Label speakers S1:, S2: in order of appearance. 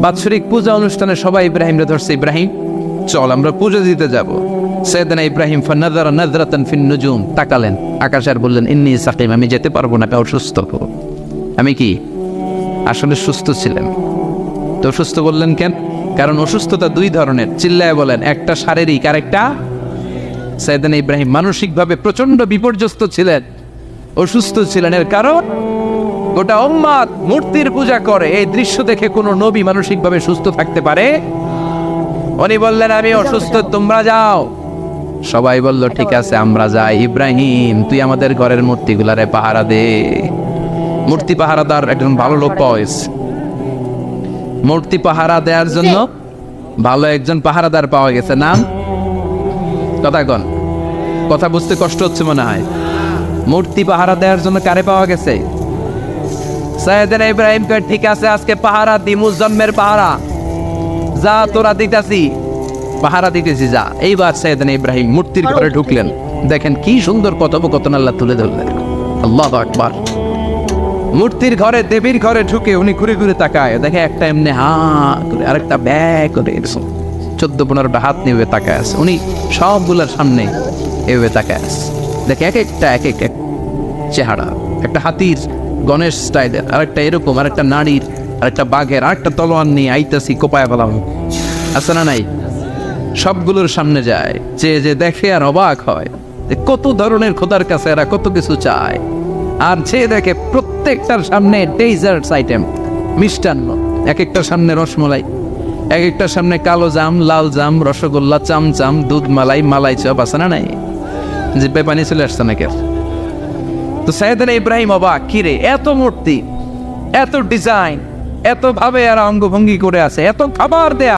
S1: বাৎসরিক পূজা অনুষ্ঠানে সবাই ইব্রাহিমরে ধরছে, ইব্রাহিম চল আমরা পুজো দিতে যাব। সাইয়েদনা ইব্রাহিম ফানাযারা নাযরাতান ফিন নুজুম, তাকালেন আকাশে আর বললেন ইন্নী সাকিম, আমি যেতে পারবো না, আমি অসুস্থ। আমি কি আসলে সুস্থ ছিলেন? তো অসুস্থ বললেন কেন? কারণ অসুস্থতা দুই ধরনের, চিল্লায় বলেন, একটা শারীরিক আর একটা। সাইয়েদনা ইব্রাহিম মানসিকভাবে প্রচন্ড বিপর্যস্ত ছিলেন, অসুস্থ ছিলেন। এর কারণ গোটা উম্মাত মূর্তির পূজা করে, এই দৃশ্য দেখে কোনো নবী মানসিকভাবে সুস্থ থাকতে পারে? উনি বললেন আমি অসুস্থ, তোমরা যাও। সবাই বলল ঠিক আছে আমরা যাই। ইব্রাহিম তুই আমাদের ঘরের মূর্তিগুলারে পাহারা দে। মূর্তি পাহারাদার একজন ভালো লোক পাওয়া গেছে, মূর্তি পাহারা দেওয়ার জন্য ভালো একজন পাহারাদার পাওয়া গেছে। নাম কথাগণ, কথা বুঝতে কষ্ট হচ্ছে মনে হয়। মূর্তি পাহারা দেওয়ার জন্য কারে পাওয়া গেছে? সাইয়েদনা ইব্রাহিম কয় ঠিক আছে আজকে পাহারা দি, মুজাম্মের পাহারা, যা তোরা দিতাছি, পাহারা দিতেছি যা। এইবার সাইয়েদনা ইব্রাহিম মূর্তির ঘরে ঢুকলেন, দেখেন কি সুন্দর কথোপকথন আল্লাহ তুলে ধরলেন। আল্লাহু আকবার। মূর্তির ঘরে, দেবীর ঘরে ঢুকে উনি ঘুরে ঘুরে তাকায়, দেখে একটা এমনি হা করে আরেকটা ব্যাগ করে 14-15টা হাত নিয়ে তাকায় আছে। উনি সবগুলোর সামনে এভাবে তাকায় আছে, দেখে এক একটা এক এক চেহারা, একটা হাতির গণেশ স্টাইলের, আরেকটা এরকম, আরেকটা নারীর, আরেকটা বাঘের, আরেকটা তলোয়ার নিয়ে আইতাছি কোপায় ফেলাম, আছে না নাই? সবগুলোর সামনে যায়, যে দেখে আর অবাক হয় যে কত ধরনের খোদার কাছে এরা কত কিছু চায়। আর সে দেখে প্রত্যেকটার সামনে ডেজার্টস আইটেম, মিষ্টান্ন, এক একটার সামনে রসমলাই, এক একটার সামনে কালো জাম, লাল জাম, রসগোল্লা, চামচাম, দুধ মালাই, মালাই চপ, আছে না নাই? যে পানি চলে আসছে নাকি? তো সাইয়েদনা ইব্রাহিম অবাক, কিরে এত মূর্তি, এত ডিজাইন, এত ভাবে আর অঙ্গভঙ্গি করে আছে, এত খাবার দেয়া।